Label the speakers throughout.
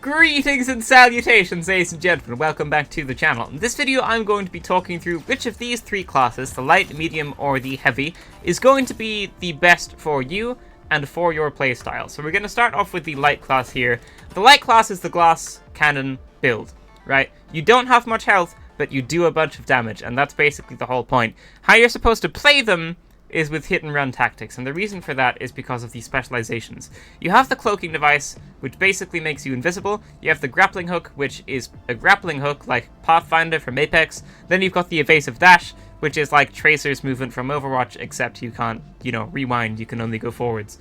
Speaker 1: Greetings and salutations, ladies and gentlemen, welcome back to the channel. In this video I'm going to be talking through which of these three classes, the light, medium or the heavy, is going to be the best for you and for your playstyle. So we're going to start off with the light class here. The light class is the glass cannon build, right? You don't have much health, but you do a bunch of damage, and that's basically the whole point. How you're supposed to play them is with hit and run tactics, and the reason for that is because of the specializations. You have the cloaking device, which basically makes you invisible. You have the grappling hook, which is a grappling hook like Pathfinder from Apex. Then you've got the evasive dash, which is like Tracer's movement from Overwatch, except you can't, rewind, you can only go forwards.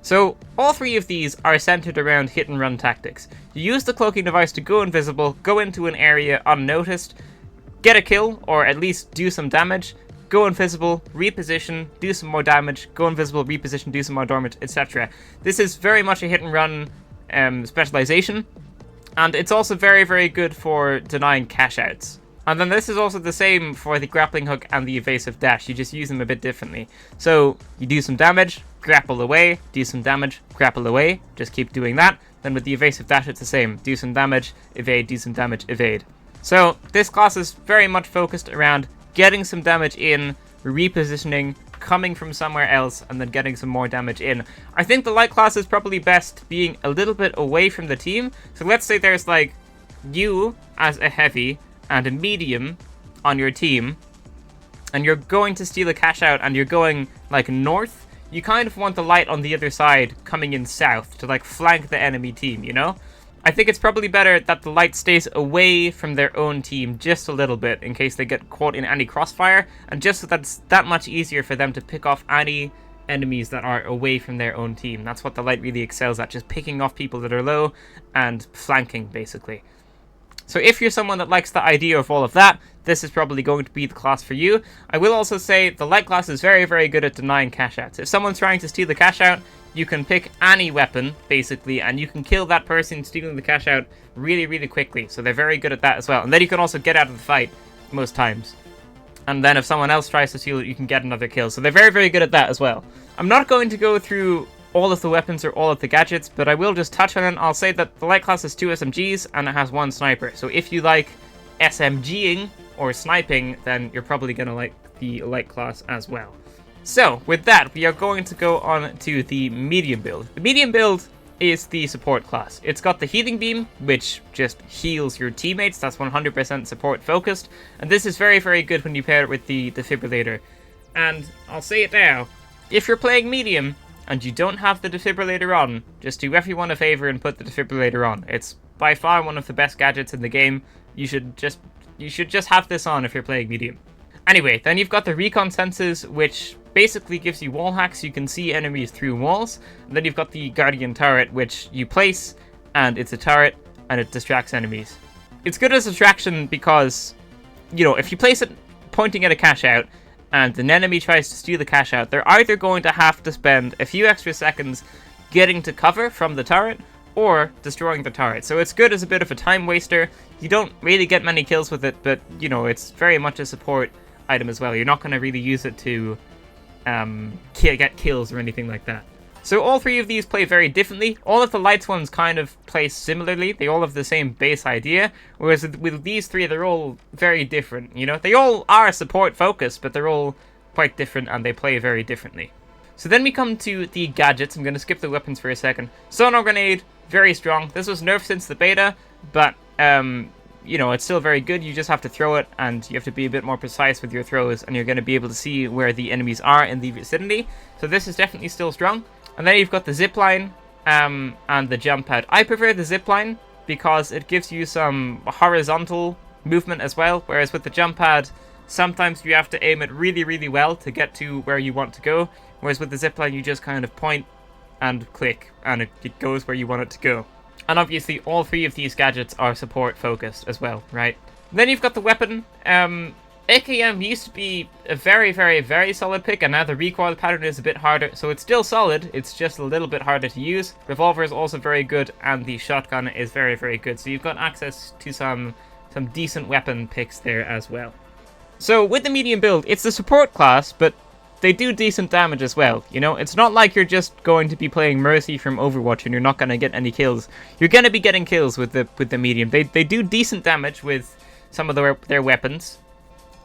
Speaker 1: So all three of these are centered around hit and run tactics. You use the cloaking device to go invisible, go into an area unnoticed, get a kill, or at least do some damage, go invisible, reposition, do some more damage, go invisible, reposition, do some more damage, etc. This is very much a hit and run specialization, and it's also very, very good for denying cash outs. And then this is also the same for the grappling hook and the evasive dash, you just use them a bit differently. So you do some damage, grapple away, do some damage, grapple away, just keep doing that. Then with the evasive dash it's the same, do some damage, evade, do some damage, evade. So this class is very much focused around getting some damage in, repositioning, coming from somewhere else, and then getting some more damage in. I think the light class is probably best being a little bit away from the team. So let's say there's like you as a heavy and a medium on your team, and you're going to steal a cash out and you're going like north. You kind of want the light on the other side coming in south to like flank the enemy team, you know? I think it's probably better that the light stays away from their own team just a little bit in case they get caught in any crossfire, and just so that's that much easier for them to pick off any enemies that are away from their own team. That's what the light really excels at, just picking off people that are low and flanking, basically. So if you're someone that likes the idea of all of that, this is probably going to be the class for you. I will also say the light class is very, very good at denying cash outs. If someone's trying to steal the cash out, you can pick any weapon, basically, and you can kill that person stealing the cash out really, really quickly. So they're very good at that as well. And then you can also get out of the fight most times. And then if someone else tries to steal it, you can get another kill. So they're very, very good at that as well. I'm not going to go through all of the weapons or all of the gadgets, but I will just touch on it. I'll say that the light class has 2 SMGs and it has 1 sniper. So if you like SMGing or sniping, then you're probably going to like the light class as well. So, with that, we are going to go on to the medium build. The medium build is the support class. It's got the healing beam, which just heals your teammates. That's 100% support focused. And this is very, very good when you pair it with the defibrillator. And I'll say it now, if you're playing medium and you don't have the defibrillator on, just do everyone a favor and put the defibrillator on. It's by far one of the best gadgets in the game. You should just have this on if you're playing medium. Anyway, then you've got the recon senses, which basically gives you wall hacks. You can see enemies through walls. And then you've got the guardian turret, which you place, and it's a turret, and it distracts enemies. It's good as a distraction because, if you place it pointing at a cash out, and an enemy tries to steal the cash out, they're either going to have to spend a few extra seconds getting to cover from the turret, or destroying the turret. So it's good as a bit of a time waster. You don't really get many kills with it, but, it's very much a support item as well. You're not going to really use it to get kills or anything like that. So all three of these play very differently. All of the lights ones kind of play similarly. They all have the same base idea, whereas with these three, they're all very different. They all are support focused, but they're all quite different and they play very differently. So then we come to the gadgets. I'm going to skip the weapons for a second. Sonar grenade, very strong. This was nerfed since the beta, but it's still very good. You just have to throw it, and you have to be a bit more precise with your throws, and you're going to be able to see where the enemies are in the vicinity. So this is definitely still strong. And then you've got the zipline and the jump pad. I prefer the zipline because it gives you some horizontal movement as well, whereas with the jump pad, sometimes you have to aim it really, really well to get to where you want to go, whereas with the zipline, you just kind of point and click, and it goes where you want it to go. And obviously, all three of these gadgets are support-focused as well, right? And then you've got the weapon. AKM used to be a very, very, very solid pick, and now the recoil pattern is a bit harder. So it's still solid, it's just a little bit harder to use. Revolver is also very good, and the shotgun is very, very good. So you've got access to some decent weapon picks there as well. So with the medium build, it's the support class, but they do decent damage as well, you know? It's not like you're just going to be playing Mercy from Overwatch and you're not going to get any kills. You're going to be getting kills with the medium. They do decent damage with some of their weapons,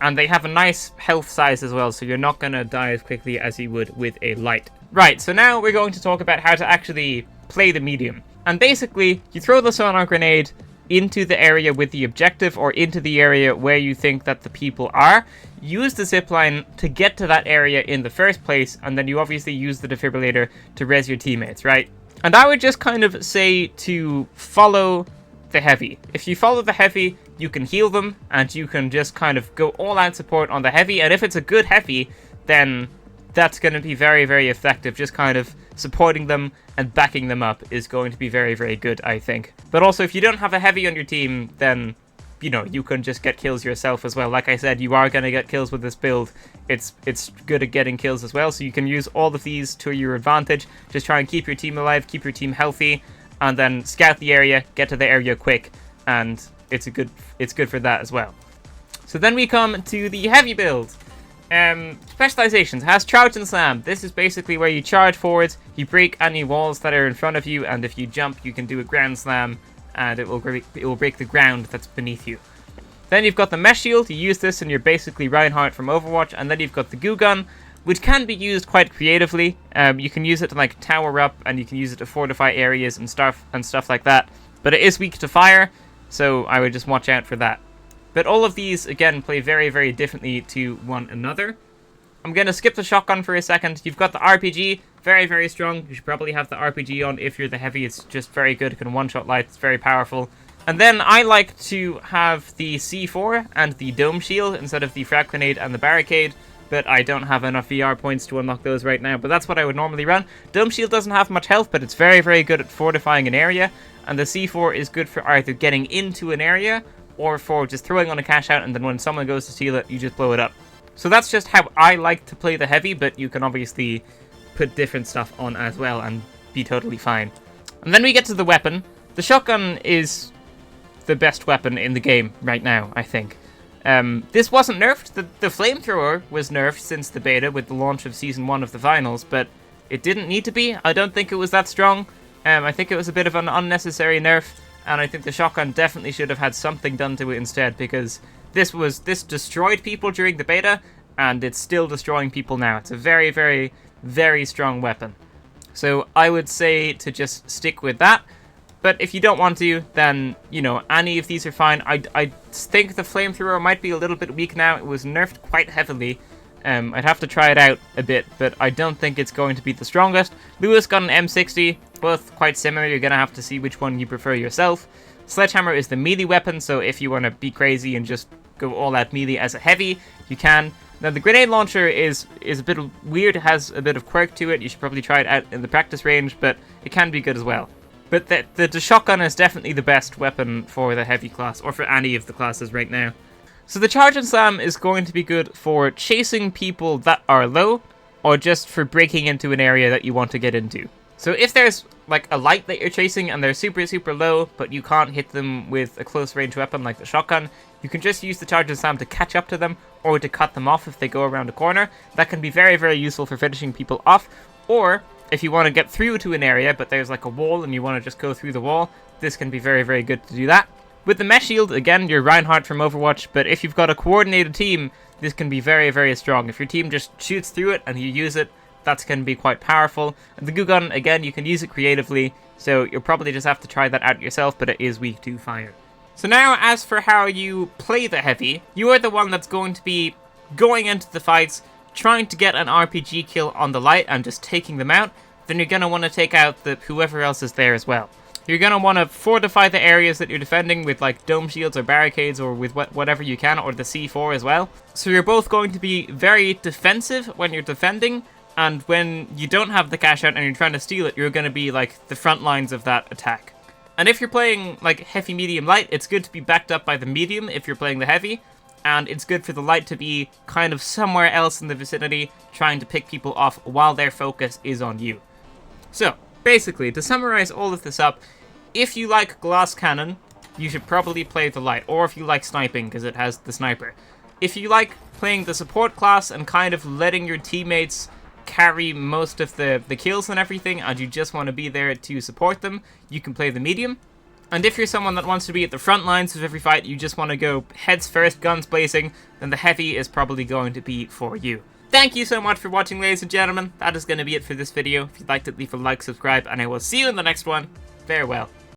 Speaker 1: and they have a nice health size as well, so you're not going to die as quickly as you would with a light. Right, so now we're going to talk about how to actually play the medium. And basically, you throw the sonar grenade into the area with the objective, or into the area where you think that the people are. Use the zipline to get to that area in the first place, and then you obviously use the defibrillator to res your teammates, right? And I would just kind of say to follow the heavy. If you follow the heavy, you can heal them, and you can just kind of go all out support on the heavy, and if it's a good heavy, then that's going to be very, very effective. Just kind of supporting them and backing them up is going to be very, very good, I think. But also, if you don't have a heavy on your team, then, you know, you can just get kills yourself as well. Like I said, you are going to get kills with this build. It's good at getting kills as well, so you can use all of these to your advantage. Just try and keep your team alive, keep your team healthy, and then scout the area, get to the area quick, and it's good for that as well. So then we come to the heavy build. Specializations has charge and slam. This is basically where you charge forwards, you break any walls that are in front of you, and if you jump, you can do a ground slam, and it will break the ground that's beneath you. Then you've got the mesh shield. You use this, and you're basically Reinhardt from Overwatch. And then you've got the goo gun, which can be used quite creatively. You can use it to like tower up, and you can use it to fortify areas and stuff like that. But it is weak to fire, so I would just watch out for that. But all of these, again, play very, very differently to one another. I'm going to skip the shotgun for a second. You've got the RPG, very, very strong. You should probably have the RPG on if you're the heavy. It's just very good. It can one-shot light. It's very powerful. And then I like to have the C4 and the dome shield instead of the frag grenade and the barricade. But I don't have enough VR points to unlock those right now. But that's what I would normally run. Dome shield doesn't have much health, but it's very, very good at fortifying an area. And the C4 is good for either getting into an area or for just throwing on a cash out, and then when someone goes to steal it, you just blow it up. So that's just how I like to play the heavy, but you can obviously put different stuff on as well and be totally fine. And then we get to the weapon. The shotgun is the best weapon in the game right now, I think. This wasn't nerfed. The flamethrower was nerfed since the beta with the launch of Season 1 of the finals, but it didn't need to be. I don't think it was that strong. I think it was a bit of an unnecessary nerf. And I think the shotgun definitely should have had something done to it instead, because this destroyed people during the beta, and it's still destroying people now. It's a very, very, very strong weapon. So I would say to just stick with that. But if you don't want to, then, you know, any of these are fine. I think the flamethrower might be a little bit weak now. It was nerfed quite heavily. I'd have to try it out a bit, but I don't think it's going to be the strongest. Lewis got an M60, both quite similar. You're going to have to see which one you prefer yourself. Sledgehammer is the melee weapon, so if you want to be crazy and just go all out melee as a heavy, you can. Now, the grenade launcher is a bit weird. It has a bit of quirk to it. You should probably try it out in the practice range, but it can be good as well. But the shotgun is definitely the best weapon for the heavy class, or for any of the classes right now. So the charge and slam is going to be good for chasing people that are low, or just for breaking into an area that you want to get into. So if there's like a light that you're chasing and they're super, super low, but you can't hit them with a close range weapon like the shotgun, you can just use the charge and slam to catch up to them, or to cut them off if they go around a corner. That can be very, very useful for finishing people off. Or if you want to get through to an area, but there's like a wall and you want to just go through the wall, this can be very, very good to do that. With the mesh shield, again, you're Reinhardt from Overwatch, but if you've got a coordinated team, this can be very, very strong. If your team just shoots through it and you use it, that's going to be quite powerful. And the goo gun, again, you can use it creatively, so you'll probably just have to try that out yourself, but it is weak to fire. So now, as for how you play the heavy, you are the one that's going to be going into the fights, trying to get an RPG kill on the light and just taking them out. Then you're going to want to take out whoever else is there as well. You're going to want to fortify the areas that you're defending with like dome shields or barricades, or with whatever you can, or the C4 as well. So you're both going to be very defensive when you're defending, and when you don't have the cash out and you're trying to steal it, you're going to be like the front lines of that attack. And if you're playing like heavy, medium, light, it's good to be backed up by the medium if you're playing the heavy, and it's good for the light to be kind of somewhere else in the vicinity, trying to pick people off while their focus is on you. So basically, to summarize all of this up, if you like glass cannon, you should probably play the light, or if you like sniping, because it has the sniper. If you like playing the support class and kind of letting your teammates carry most of the kills and everything, and you just want to be there to support them, you can play the medium. And if you're someone that wants to be at the front lines of every fight, you just want to go heads first, guns blazing, then the heavy is probably going to be for you. Thank you so much for watching, ladies and gentlemen. That is going to be it for this video. If you'd like to leave a like, subscribe, and I will see you in the next one. Farewell.